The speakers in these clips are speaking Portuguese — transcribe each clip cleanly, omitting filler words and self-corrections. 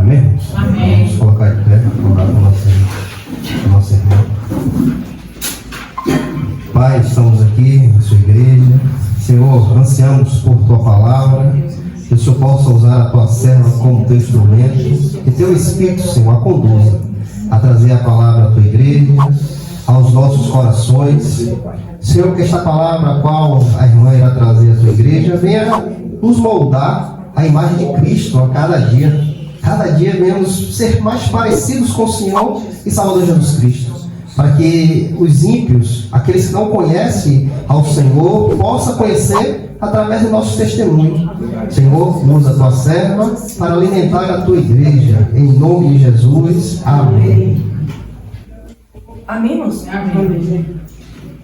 Amém? Amém. Vamos colocar de pé para orar com nossa irmã. Pai, estamos aqui na sua igreja. Senhor, ansiamos por tua palavra, que o Senhor possa usar a tua serva como teu instrumento, que teu Espírito, Senhor, a conduza a trazer a palavra à tua igreja, aos nossos corações. Senhor, que esta palavra a qual a irmã irá trazer à tua igreja venha nos moldar a imagem de Cristo a cada dia. Cada dia venhamos ser mais parecidos com o Senhor e Salvador Jesus Cristo, para que os ímpios, aqueles que não conhecem ao Senhor, possam conhecer através do nosso testemunho. Senhor, usa a tua serva para alimentar a tua igreja, em nome de Jesus. Amém. Amém, irmãos? Amém.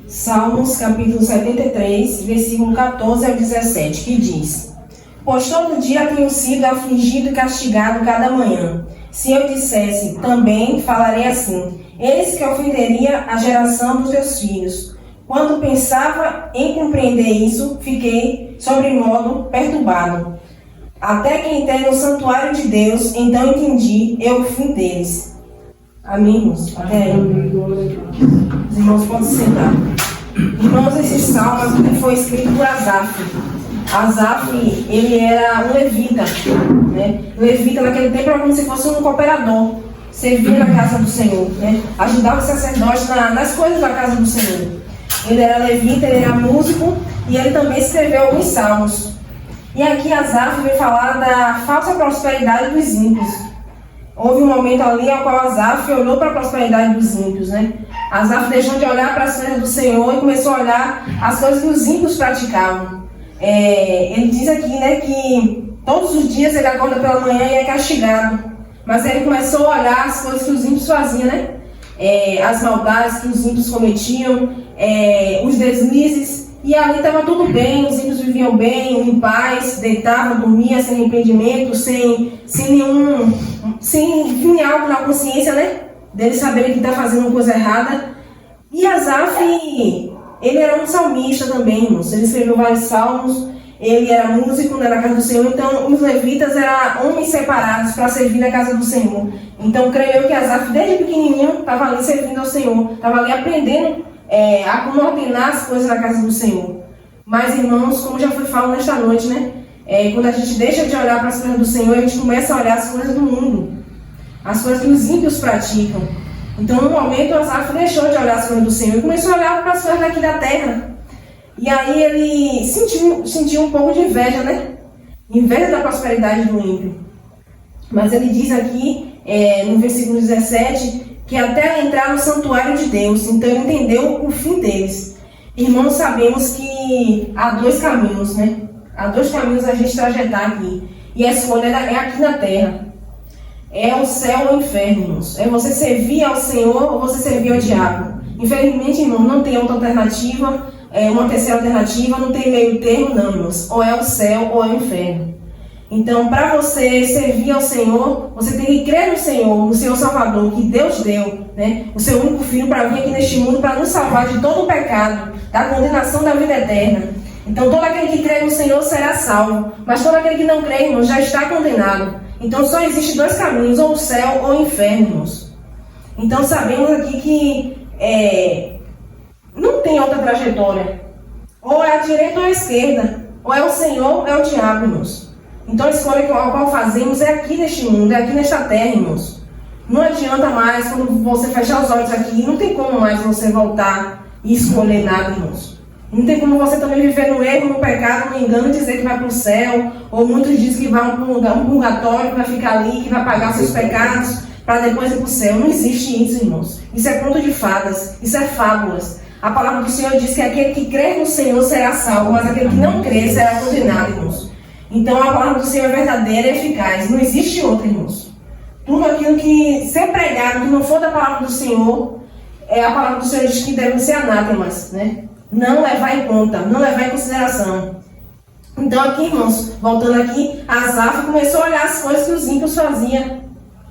Salmos capítulo 73, versículo 14 ao 17, que diz: Pois todo dia tenho sido afligido e castigado cada manhã. Se eu dissesse, também falarei assim: eis que ofenderia a geração dos teus filhos. Quando pensava em compreender isso, fiquei sobremodo perturbado. Até que entrei no santuário de Deus, então entendi eu o fim deles. Amém, irmãos? Até aí. Os irmãos podem se sentar. Irmãos, esse salmo foi escrito por Asaf. Asaf, ele era um levita, né? Levita naquele tempo era como se fosse um cooperador, servia na casa do Senhor, né? Ajudava os sacerdotes nas coisas da casa do Senhor. Ele era levita, ele era músico e ele também escreveu alguns salmos. E aqui Asaf veio falar da falsa prosperidade dos ímpios. Houve um momento ali ao qual Asaf olhou para a prosperidade dos ímpios, né? Asaf deixou de olhar para as coisas do Senhor e começou a olhar as coisas que os ímpios praticavam. Ele diz aqui, né, que todos os dias ele acorda pela manhã e é castigado. Mas ele começou a olhar as coisas que os ímpios faziam, né? As maldades que os ímpios cometiam, os deslizes. E ali estava tudo bem, os ímpios viviam bem, em paz, deitavam, dormiam sem impedimento, sem vir algo na consciência, né? Deles saberem que está fazendo uma coisa errada. E Asaf, ele era um salmista também, irmãos. Ele escreveu vários salmos, ele era músico, né, na casa do Senhor. Então, os levitas eram homens separados para servir na casa do Senhor. Então, creio eu que Asaf, desde pequenininho, estava ali servindo ao Senhor, estava ali aprendendo a como ordenar as coisas na casa do Senhor. Mas, irmãos, como já foi falado nesta noite, né? Quando a gente deixa de olhar para as coisas do Senhor, a gente começa a olhar as coisas do mundo, as coisas que os ímpios praticam. Então, no momento, Asaf deixou de olhar as coisas do Senhor e começou a olhar para as coisas daqui da terra. E aí ele sentiu um pouco de inveja, né? Inveja da prosperidade do ímpio. Mas ele diz aqui, no versículo 17, que até entrar no santuário de Deus, então ele entendeu o fim deles. Irmãos, sabemos que há dois caminhos, né? Há dois caminhos a gente trajetar aqui. E a escolha é aqui na terra. É o céu ou o inferno, irmãos. É você servir ao Senhor ou você servir ao diabo. Infelizmente, irmãos, não tem outra alternativa, uma terceira alternativa, não tem meio termo, não, irmãos. Ou é o céu ou é o inferno. Então, para você servir ao Senhor, você tem que crer no Senhor Salvador, que Deus deu, né? O seu único Filho para vir aqui neste mundo, para nos salvar de todo o pecado, da condenação da vida eterna. Então, todo aquele que crê no Senhor será salvo, mas todo aquele que não crê, irmãos, já está condenado. Então, só existem dois caminhos, ou o céu ou o inferno, irmãos. Então, sabemos aqui que não tem outra trajetória. Ou é a direita ou a esquerda. Ou é o Senhor ou é o diabo, irmãos. Então, a escolha a qual fazemos é aqui neste mundo, é aqui nesta terra, irmãos. Não adianta mais, quando você fechar os olhos aqui, não tem como mais você voltar e escolher nada, irmãos. Não tem como você também viver no erro, no pecado, no engano, dizer que vai para o céu, ou muitos dizem que vai para um purgatório, que vai ficar ali, que vai pagar seus pecados, para depois ir para o céu. Não existe isso, irmãos. Isso é conto de fadas, isso é fábulas. A palavra do Senhor diz que aquele que crê no Senhor será salvo, mas aquele que não crê será condenado, irmãos. Então a palavra do Senhor é verdadeira e eficaz. Não existe outra, irmãos. Tudo aquilo que ser pregado, que não for da palavra do Senhor, a palavra do Senhor diz que devem ser anátemas, né? Não levar em conta, não levar em consideração. Então aqui, irmãos, voltando aqui, Asaf começou a olhar as coisas que os ímpios faziam.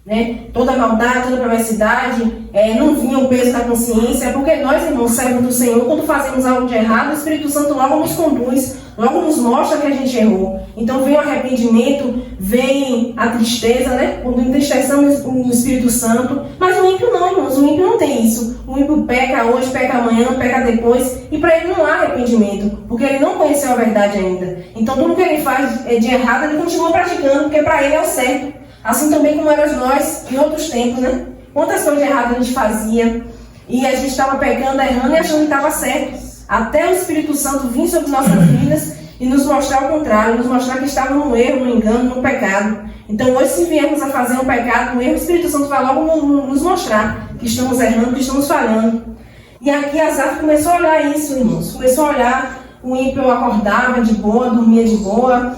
né? Toda maldade, toda perversidade, não vinha o peso da consciência, porque nós, irmãos, servos do Senhor, quando fazemos algo de errado, o Espírito Santo logo nos conduz, logo nos mostra que a gente errou. Então vem o arrependimento, vem a tristeza, né? Quando entristecemos o Espírito Santo. Mas o ímpio não, irmãos, o ímpio não tem isso. O ímpio peca hoje, peca amanhã, peca depois, e para ele não há arrependimento, porque ele não conheceu a verdade ainda. Então tudo que ele faz de errado, ele continua praticando, porque para ele é o certo. Assim também como éramos nós em outros tempos, né? Quantas coisas erradas a gente fazia e a gente estava pecando, errando e achando que estava certo. Até o Espírito Santo vir sobre nossas vidas e nos mostrar o contrário, nos mostrar que estávamos no erro, no engano, no pecado. Então hoje, se viemos a fazer um pecado, um erro, o Espírito Santo vai logo nos mostrar que estamos errando, que estamos falhando. E aqui Asaf começou a olhar isso, irmãos. Começou a olhar, o ímpio acordava de boa, dormia de boa.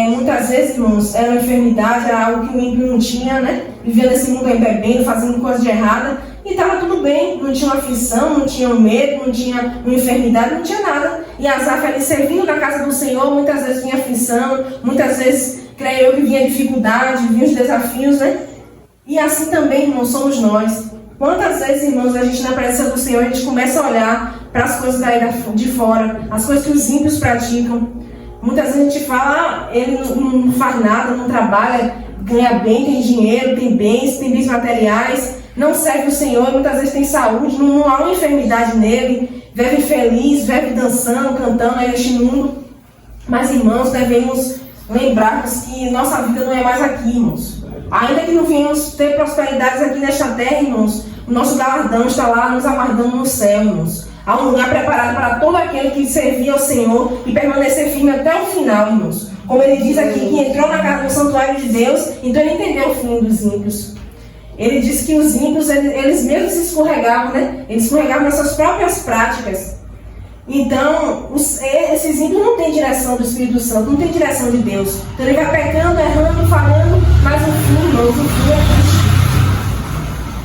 Muitas vezes, irmãos, era uma enfermidade, era algo que o ímpio não tinha, né? Vivia nesse mundo aí bebendo, fazendo coisa de errada, e estava tudo bem, não tinha uma aflição, não tinha um medo, não tinha uma enfermidade, não tinha nada. E Asaf ali servindo na casa do Senhor, muitas vezes vinha aflição, muitas vezes, creio eu, que vinha dificuldade, vinha os desafios, né? E assim também, irmãos, somos nós. Quantas vezes, irmãos, a gente na presença do Senhor, a gente começa a olhar para as coisas daí de fora, as coisas que os ímpios praticam. Muitas vezes a gente fala, ele não faz nada, não trabalha, ganha bem, tem dinheiro, tem bens materiais, não serve o Senhor, muitas vezes tem saúde, não há uma enfermidade nele, vive feliz, vive dançando, cantando aí neste mundo. Mas, irmãos, devemos lembrar-nos que nossa vida não é mais aqui, irmãos. Ainda que não venhamos ter prosperidades aqui nesta terra, irmãos, o nosso galardão está lá nos aguardando no céu, irmãos. Há um lugar preparado para todo aquele que servia ao Senhor e permanecer firme até o final, irmãos. Como ele diz aqui, que entrou na casa do santuário de Deus, então ele entendeu o fim dos ímpios. Ele diz que os ímpios, eles mesmos se escorregavam, né? Eles escorregavam nas suas próprias práticas. Então, esses ímpios não têm direção do Espírito Santo, não têm direção de Deus. Então ele vai pecando, errando, falhando, mas o fim, irmãos, o fim é Cristo.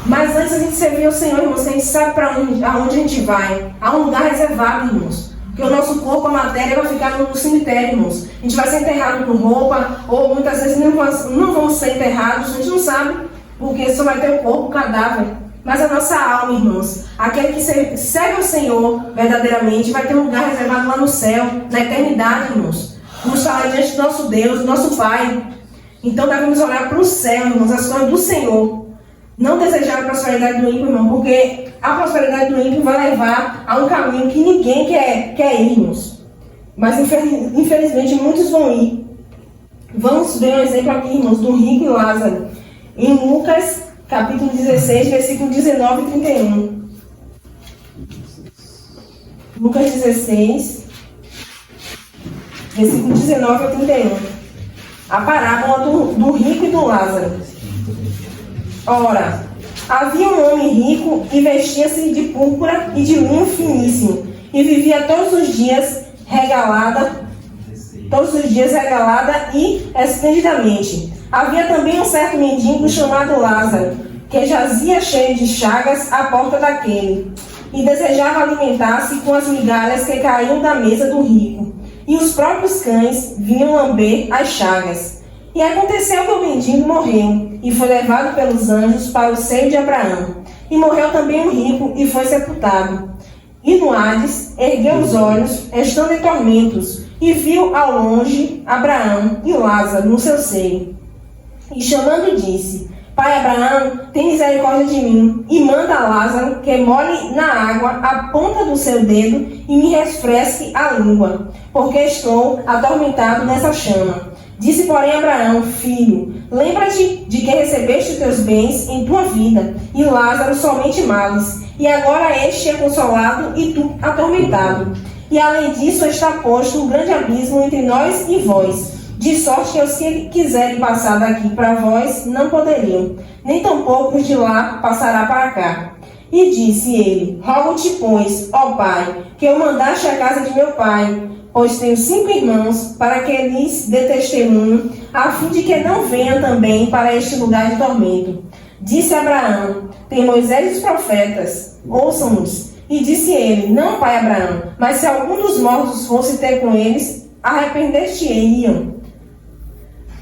Mas antes a gente servir ao Senhor, irmãos, a gente sabe para onde a gente vai. Há um lugar reservado, irmãos. Porque o nosso corpo, a matéria, vai ficar no cemitério, irmãos. A gente vai ser enterrado com roupa, ou muitas vezes não vamos ser enterrados, a gente não sabe, porque só vai ter o corpo, o cadáver. Mas a nossa alma, irmãos, aquele que serve ao Senhor verdadeiramente, vai ter um lugar reservado lá no céu, na eternidade, irmãos. Vamos estar diante do nosso Deus, do nosso Pai. Então devemos olhar para o céu, irmãos, as coisas do Senhor. Não desejar a prosperidade do ímpio, irmão, porque a prosperidade do ímpio vai levar a um caminho que ninguém quer ir, irmãos. Mas infelizmente muitos vão ir. Vamos ver um exemplo aqui, irmãos, do rico e Lázaro. Em Lucas, capítulo 16, versículo 19 e 31. Lucas 16, versículo 19 a 31. A parábola do rico e do Lázaro. Ora, havia um homem rico e vestia-se de púrpura e de linho finíssimo, e vivia todos os dias regalada e esplendidamente. Havia também um certo mendigo chamado Lázaro, que jazia cheio de chagas à porta daquele, e desejava alimentar-se com as migalhas que caíam da mesa do rico, e os próprios cães vinham lamber as chagas. E aconteceu que o mendigo morreu, e foi levado pelos anjos para o seio de Abraão. E morreu também o rico, e foi sepultado. E no Hades ergueu os olhos, estando em tormentos, e viu ao longe Abraão e Lázaro no seu seio. E chamando disse: Pai Abraão, tem misericórdia de mim, e manda a Lázaro que molhe na água a ponta do seu dedo e me refresque a língua, porque estou atormentado nessa chama. Disse, porém, Abraão: Filho, lembra-te de que recebeste os teus bens em tua vida, e Lázaro somente males, e agora este é consolado e tu atormentado. E além disso está posto um grande abismo entre nós e vós, de sorte que os que quiserem passar daqui para vós não poderiam, nem tampouco os de lá passará para cá. E disse ele: Rogo-te, pois, ó Pai, que eu mandaste à casa de meu pai, pois tenho 5 irmãos, para que lhes dê testemunho, a fim de que não venham também para este lugar de tormento. Disse Abraão: Tem Moisés e os profetas, ouçam-nos. E disse ele: Não, pai Abraão, mas se algum dos mortos fosse ter com eles, arrepender-te-iam.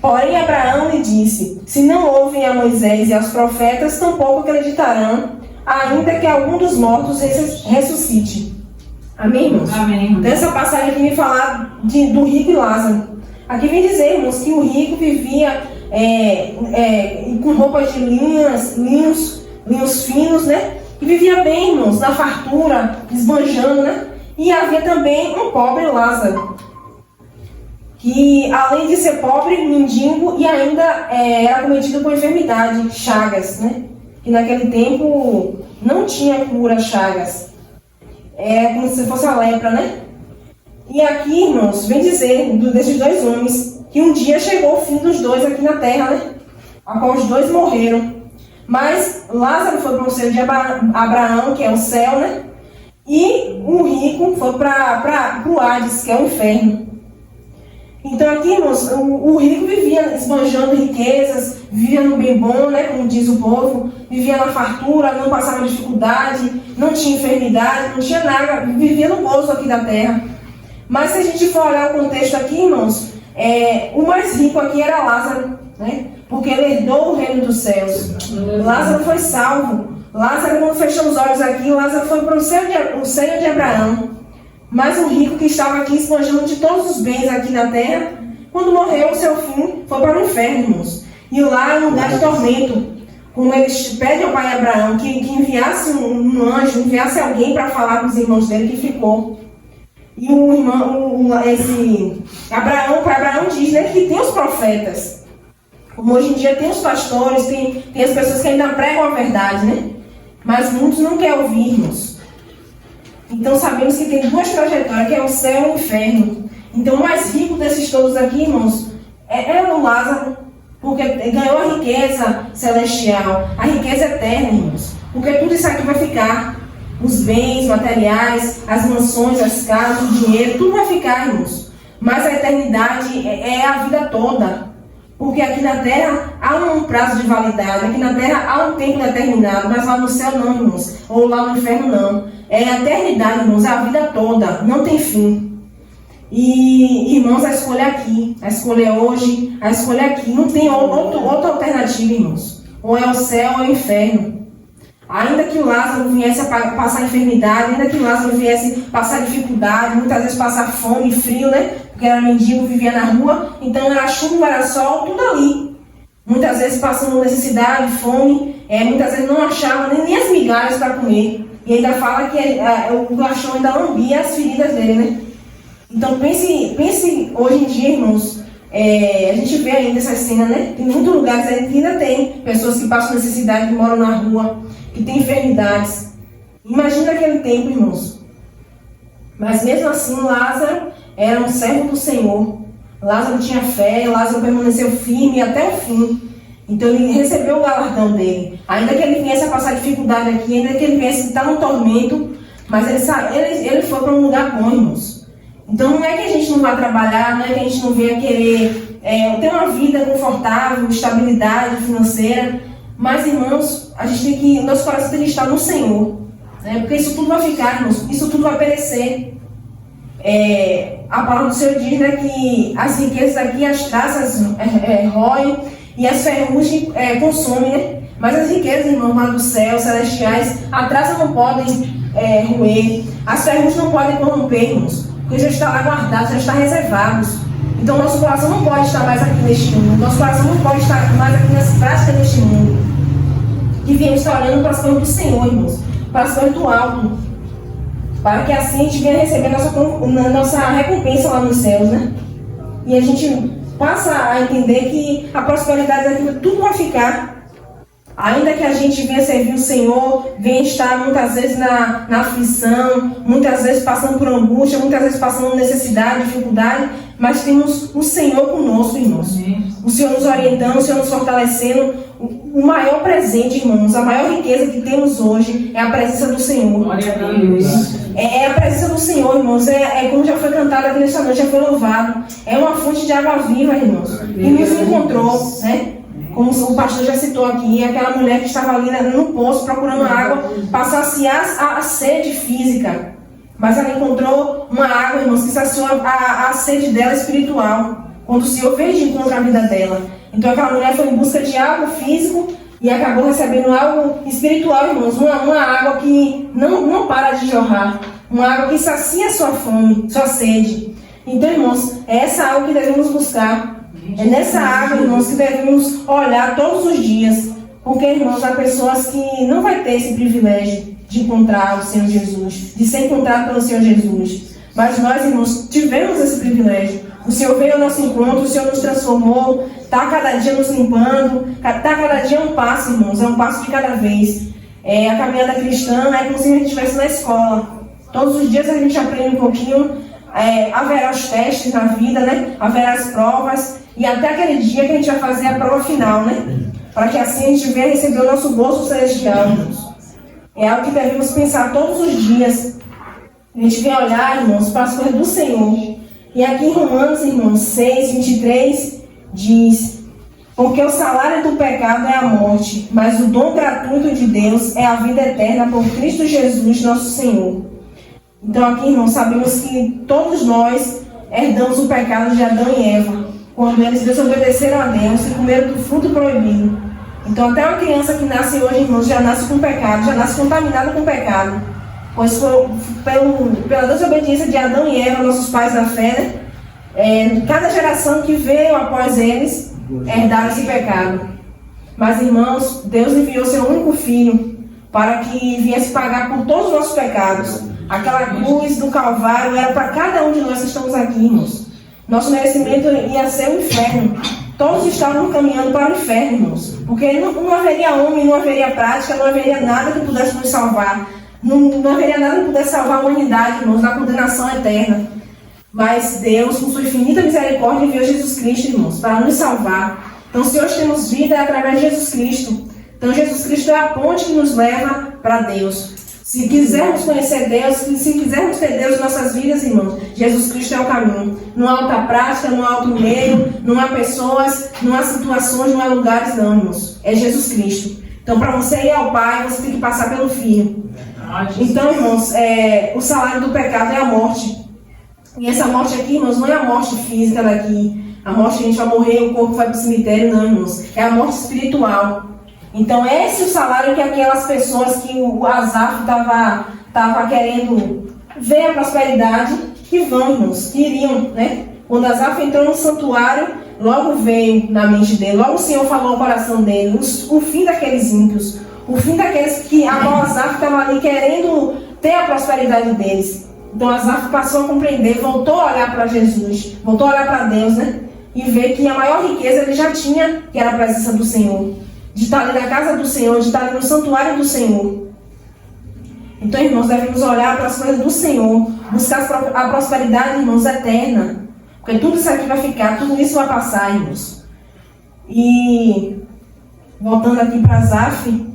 Porém Abraão lhe disse: se não ouvem a Moisés e aos profetas, tampouco acreditarão, ainda que algum dos mortos ressuscite. Amém, irmãos? Amém. Então, essa passagem aqui vem falar do rico e Lázaro. Aqui vem dizer, irmãos, que o rico vivia com roupas de linhos finos, né? E vivia bem, irmãos, na fartura, esbanjando, né? E havia também um pobre Lázaro, que além de ser pobre, mendigo, e ainda era cometido com enfermidade, chagas, né? Que naquele tempo não tinha cura, chagas. É como se fosse a lepra, né? E aqui, irmãos, vem dizer desses dois homens que um dia chegou o fim dos dois aqui na terra, né? A qual os dois morreram. Mas Lázaro foi para o seio de Abraão, que é o céu, né? E o rico foi para o Hades, que é o inferno. Então aqui, irmãos, o rico vivia esbanjando riquezas, vivia no bem bom, né, como diz o povo, vivia na fartura, não passava dificuldade, não tinha enfermidade, não tinha nada, vivia no gozo aqui da terra. Mas se a gente for olhar o contexto aqui, irmãos, o mais rico aqui era Lázaro, né, porque ele herdou o reino dos céus. Lázaro foi salvo. Lázaro, quando fechou os olhos aqui, Lázaro foi para o seio de Abraão. Mas o rico que estava aqui esbanjando de todos os bens aqui na terra, quando morreu, o seu fim foi para o inferno, irmãos. E lá é um lugar de tormento. Como ele pede ao pai Abraão que enviasse um anjo, enviasse alguém para falar com os irmãos dele, que ficou. E Abraão diz, né, que tem os profetas. Como hoje em dia tem os pastores, tem as pessoas que ainda pregam a verdade, né? Mas muitos não querem ouvir, irmãos. Então sabemos que tem duas trajetórias, que é o céu e o inferno. Então o mais rico desses todos aqui, irmãos, é o Lázaro, porque ganhou a riqueza celestial, a riqueza eterna, irmãos. Porque tudo isso aqui vai ficar. Os bens materiais, as mansões, as casas, o dinheiro, tudo vai ficar, irmãos. Mas a eternidade é a vida toda. Porque aqui na terra há um prazo de validade, aqui na terra há um tempo determinado, mas lá no céu não, irmãos. Ou lá no inferno não. É a eternidade, irmãos, é a vida toda, não tem fim. E, irmãos, a escolha aqui, a escolha hoje, a escolha aqui, não tem outra alternativa, irmãos. Ou é o céu ou é o inferno. Ainda que o Lázaro viesse a passar enfermidade, ainda que o Lázaro viesse passar dificuldade, muitas vezes passar fome e frio, né? Porque era mendigo, vivia na rua, então era chuva, era sol, tudo ali. Muitas vezes passando necessidade, fome, muitas vezes não achava nem as migalhas para comer. E ainda fala que o garçom ainda lambia as feridas dele, né? Então pense hoje em dia, irmãos, a gente vê ainda essa cena, né? Tem muitos lugares aí que ainda tem pessoas que passam necessidade, que moram na rua, que têm enfermidades. Imagina aquele tempo, irmãos. Mas mesmo assim, Lázaro era um servo do Senhor. Lázaro tinha fé, Lázaro permaneceu firme até o fim. Então ele recebeu o galardão dele. Ainda que ele viesse a passar dificuldade aqui, ainda que ele viesse a estar no tormento, mas ele foi para um lugar bom, irmãos. Então não é que a gente não vai trabalhar, não é que a gente não venha querer ter uma vida confortável, estabilidade financeira, mas, irmãos, a gente tem que, nosso coração tem que estar no Senhor, né? Porque isso tudo vai ficar, irmãos, isso tudo vai perecer. A palavra do Senhor diz, né, que as riquezas aqui, as traças roem e as ferrugens consomem, né? Mas as riquezas, irmãos, lá do céu, celestiais, a traça não podem roer, as ferrugens não podem corromper, irmãos, porque já está lá guardado, já está reservado. Então nosso coração não pode estar mais aqui neste mundo, nosso coração não pode estar mais aqui nas práticas deste mundo. Que viemos estar olhando para as coisas do Senhor, irmãos, para as coisas do alto, para que assim a gente venha receber nossa recompensa lá nos céus, né? E a gente passa a entender que a prosperidade daquilo tudo vai ficar. Ainda que a gente venha servir o Senhor, venha estar muitas vezes na aflição, muitas vezes passando por angústia, muitas vezes passando necessidade, dificuldade, mas temos o Senhor conosco, irmãos. O Senhor nos orientando, o Senhor nos fortalecendo. O maior presente, irmãos, a maior riqueza que temos hoje é a presença do Senhor. Glória a Deus. É a presença do Senhor, irmãos. Como já foi cantado aqui nesta noite, já foi louvado. É uma fonte de água viva, irmãos. E nos encontrou, né? Como o pastor já citou aqui, aquela mulher que estava ali no poço procurando água para saciar a sede física. Mas ela encontrou uma água, irmãos, que saciou a sede dela espiritual. quando o Senhor veio de encontro à vida dela. Então aquela mulher foi em busca de algo físico e acabou recebendo algo espiritual, irmãos. Uma água que não para de jorrar. Uma água que sacia sua fome, sua sede. Então, irmãos, é essa água que devemos buscar. É nessa água, irmãos, que devemos olhar todos os dias. Porque, irmãos, há pessoas que não vai ter esse privilégio de encontrar o Senhor Jesus, de ser encontrado pelo Senhor Jesus. Mas nós, irmãos, tivemos esse privilégio. O Senhor veio ao nosso encontro, o Senhor nos transformou, está cada dia nos limpando, está cada dia um passo, irmãos, é um passo de cada vez. A caminhada cristã é como se a gente estivesse na escola. Todos os dias a gente aprende um pouquinho, haverá os testes na vida, né? Haverá as provas, e até aquele dia que a gente vai fazer a prova final, né? Para que assim a gente venha receber o nosso gozo celestial, irmãos. É algo que devemos pensar todos os dias. A gente vem olhar, irmãos, para as coisas do Senhor. E aqui em Romanos, irmãos, 6, 23, diz: porque o salário do pecado é a morte, mas o dom gratuito de Deus é a vida eterna por Cristo Jesus, nosso Senhor. Então aqui, irmãos, sabemos que todos nós herdamos o pecado de Adão e Eva, quando eles desobedeceram a Deus e comeram do fruto proibido. Então até uma criança que nasce hoje, irmãos, já nasce com pecado, já nasce contaminada com pecado. Pois foi pela desobediência de Adão e Eva, nossos pais da fé, né? Cada geração que veio após eles herdaram esse pecado. Mas, irmãos, Deus enviou seu único Filho para que viesse pagar por todos os nossos pecados. Aquela cruz do Calvário era para cada um de nós que estamos aqui, irmãos. Nosso merecimento ia ser o inferno. Todos estavam caminhando para o inferno, irmãos. Porque não haveria homem, não haveria prática, não haveria nada que pudesse nos salvar. Não haveria nada que pudesse salvar a humanidade, irmãos, da condenação eterna. Mas Deus, com sua infinita misericórdia, enviou Jesus Cristo, irmãos, para nos salvar. Então, se hoje temos vida, é através de Jesus Cristo. Então, Jesus Cristo é a ponte que nos leva para Deus. Se quisermos conhecer Deus, se quisermos ter Deus em nossas vidas, irmãos, Jesus Cristo é o caminho. Não há outra prática, não há outro meio, não há pessoas, não há situações, não há lugares, não, irmãos. É Jesus Cristo. Então, para você ir ao Pai, você tem que passar pelo Filho. Então, irmãos, o salário do pecado é a morte. E essa morte aqui, irmãos, não é a morte física daqui. A morte que a gente vai morrer, o corpo vai para o cemitério, não, irmãos. É a morte espiritual. Então, esse é o salário que aquelas pessoas que o Asaf estava querendo ver a prosperidade, que vão, irmãos, que iriam, né? Quando Asaf entrou no santuário, logo veio na mente dele, logo o Senhor falou ao coração dele, o fim daqueles ímpios. O fim daqueles que a qual Asaf estava ali querendo ter a prosperidade deles. Então Asaf passou a compreender, voltou a olhar para Jesus, voltou a olhar para Deus, né? E ver que a maior riqueza ele já tinha, que era a presença do Senhor. De estar ali na casa do Senhor, de estar ali no santuário do Senhor. Então, irmãos, devemos olhar para as coisas do Senhor, buscar a prosperidade, irmãos, eterna. Porque tudo isso aqui vai ficar, tudo isso vai passar, irmãos. E, voltando aqui para Asaf,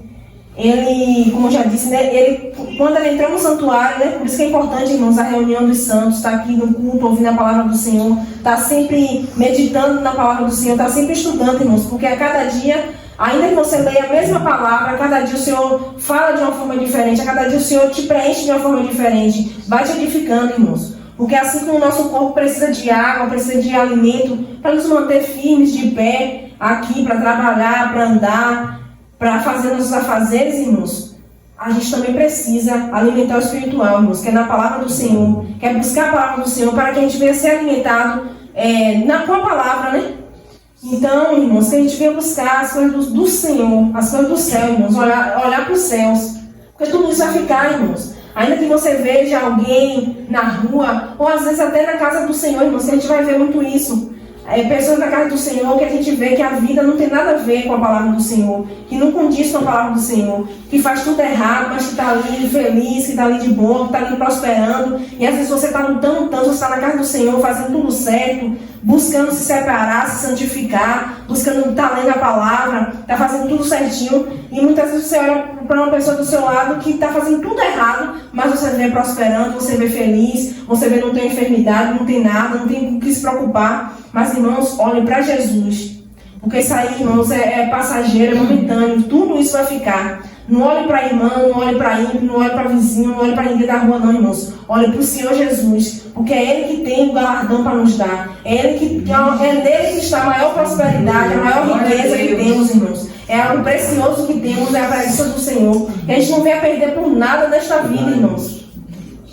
ele, como eu já disse, né, quando ele entrou no santuário, né, por isso que é importante, irmãos, a reunião dos santos, estar aqui no culto, ouvindo a palavra do Senhor, estar sempre meditando na palavra do Senhor, estar sempre estudando, irmãos, porque a cada dia, ainda que você leia a mesma palavra, a cada dia o Senhor fala de uma forma diferente, a cada dia o Senhor te preenche de uma forma diferente, vai te edificando, irmãos. Porque assim como o nosso corpo precisa de água, precisa de alimento, para nos manter firmes, de pé, aqui, para trabalhar, para andar, para fazer nossos afazeres, irmãos, a gente também precisa alimentar o espiritual, irmãos, que é na palavra do Senhor, que é buscar a palavra do Senhor para que a gente venha ser alimentado com a palavra, né? Então, irmãos, que a gente venha buscar as coisas do Senhor, as coisas do céu, irmãos, olhar para os céus, porque tudo isso vai ficar, irmãos. Ainda que você veja alguém na rua, ou às vezes até na casa do Senhor, irmãos, que a gente vai ver muito isso. Pessoas na casa do Senhor que a gente vê que a vida não tem nada a ver com a palavra do Senhor, que não condiz com a palavra do Senhor, que faz tudo errado, mas que está ali feliz, que está ali de boa, que está ali prosperando, e às vezes você está lutando tanto, você está na casa do Senhor, fazendo tudo certo, buscando se separar, se santificar, buscando estar lendo a palavra, está fazendo tudo certinho, e muitas vezes você olha para uma pessoa do seu lado que está fazendo tudo errado, mas você vê prosperando, você vê feliz, você vê não tem enfermidade, não tem nada, não tem o que se preocupar. Mas, irmãos, olhem para Jesus. Porque isso aí, irmãos, é passageiro, é momentâneo. Tudo isso vai ficar. Não olhe para a irmã, não olhe para a ímpio, não olhe para vizinho, não olhe para ninguém da rua, não, irmãos. Olhe para o Senhor Jesus, porque é Ele que tem o galardão para nos dar. É nele que está a maior prosperidade, a maior riqueza que temos, irmãos. É algo precioso que temos, é a presença do Senhor. Que a gente não venha perder por nada nesta vida, irmãos.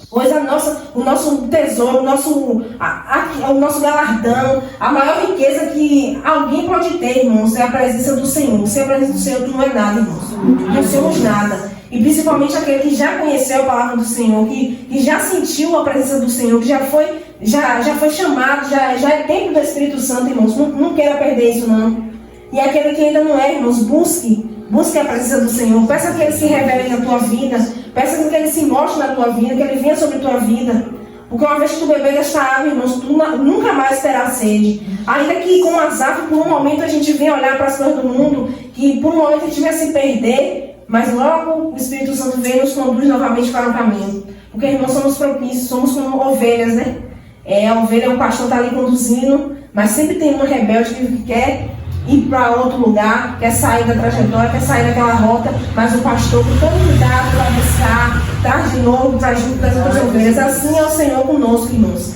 Pois o nosso tesouro, o nosso galardão, a maior riqueza que alguém pode ter, irmãos, é a presença do Senhor. Sem a presença do Senhor, tu não é nada, irmãos. Não somos nada. E principalmente aquele que já conheceu a palavra do Senhor, que já sentiu a presença do Senhor, que já foi chamado, já é templo do Espírito Santo, irmãos. Não queira perder isso, não. E aquele que ainda não é, irmãos, busque a presença do Senhor. Peça que Ele se revele na tua vida. Peça que Ele se mostre na tua vida, que Ele venha sobre a tua vida. Porque uma vez que tu beber desta água, irmãos, tu nunca mais terá sede. Ainda que com Asaf, por um momento a gente venha olhar para as coisas do mundo, que por um momento a gente venha se perder, mas logo o Espírito Santo vem e nos conduz novamente para o caminho. Porque, irmãos, somos propícios, somos como ovelhas, né? A ovelha, o pastor está ali conduzindo, mas sempre tem uma rebelde que quer ir para outro lugar, quer sair da trajetória, quer sair daquela rota, mas o pastor, com todo cuidado, vai buscar, traz de novo, traz junto das outras ovelhas. Assim é o Senhor conosco, irmãos.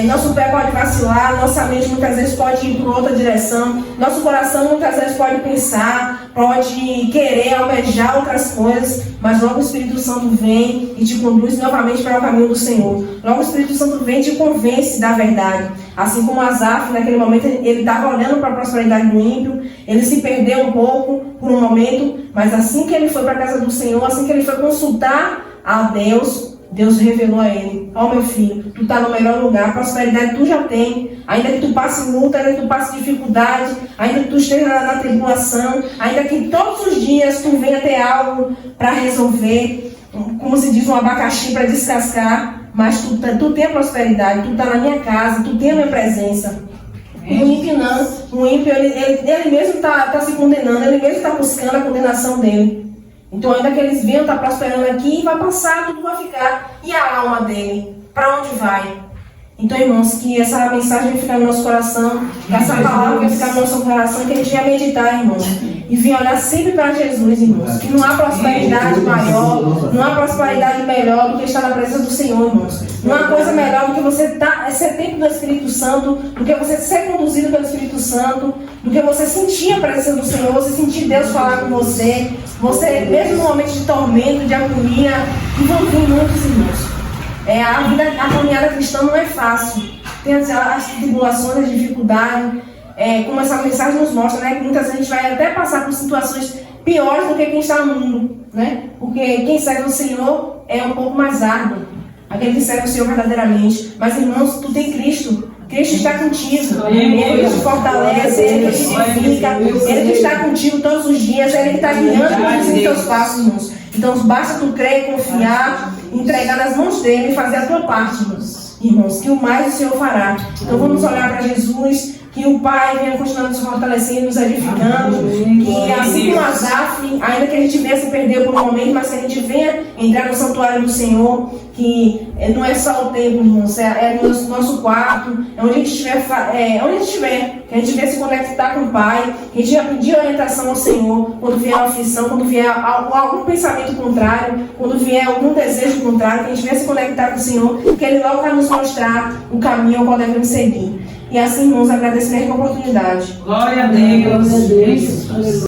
Nosso pé pode vacilar, nossa mente muitas vezes pode ir para outra direção, nosso coração muitas vezes pode pensar, pode querer almejar outras coisas, mas logo o Espírito Santo vem e te conduz novamente para o caminho do Senhor. Logo o Espírito Santo vem e te convence da verdade. Assim como Asaf, naquele momento, ele estava olhando para a prosperidade do ímpio, ele se perdeu um pouco por um momento, mas assim que ele foi para a casa do Senhor, assim que ele foi consultar a Deus, Deus revelou a ele: ó, meu filho, tu está no melhor lugar, prosperidade tu já tem, ainda que tu passe luta, ainda que tu passe dificuldade, ainda que tu esteja na tribulação, ainda que todos os dias tu venha ter algo para resolver, como se diz, um abacaxi para descascar, mas tu tem a prosperidade, tu está na minha casa, tu tem a minha presença. O ímpio não, o ímpio ele mesmo está se condenando, ele mesmo está buscando a condenação dele. Então, ainda que eles venham estar prosperando aqui, vai passar, tudo vai ficar. E a alma dele? Para onde vai? Então, irmãos, que essa mensagem vai ficar no nosso coração, que essa palavra vai ficar no nosso coração, que a gente vai meditar, irmãos. E vir olhar sempre para Jesus, irmãos. Que não há prosperidade maior, não há prosperidade melhor do que estar na presença do Senhor, irmãos. Não há coisa melhor do que você ser templo do Espírito Santo, do que você ser conduzido pelo Espírito Santo, do que você sentir a presença do Senhor, você sentir Deus falar com você, mesmo no momento de tormento, de agonia, e vão vir muitos, irmãos. A caminhada cristã não é fácil. Tem as tribulações, as dificuldades, como essa mensagem nos mostra, né? Que muitas vezes a gente vai até passar por situações piores do que quem está no mundo, né? Porque quem serve o Senhor é um pouco mais árduo, aquele que serve o Senhor verdadeiramente. Mas, irmãos, tu tem Cristo. Cristo está contigo, Ele te fortalece, Ele te edifica, Ele que está contigo todos os dias, Ele que está guiando os teus passos, irmãos. Então basta tu crer, confiar, entregar nas mãos dele e fazer a tua parte, irmãos, que o mais o Senhor fará. Então vamos olhar para Jesus, que o Pai venha continuar nos fortalecendo, nos edificando, que assim como Asaf, ainda que a gente venha se perder por um momento, mas que a gente venha entrar no santuário do Senhor, que não é só o templo, irmãos, é no nosso quarto, é onde a gente estiver, que a gente venha se conectar com o Pai, que a gente venha pedir orientação ao Senhor, quando vier a aflição, quando vier algum pensamento contrário, quando vier algum desejo contrário, que a gente venha se conectar com o Senhor, que Ele logo vai nos mostrar o caminho ao qual devemos seguir. E assim, irmãos, agradeço a oportunidade. Glória a Deus.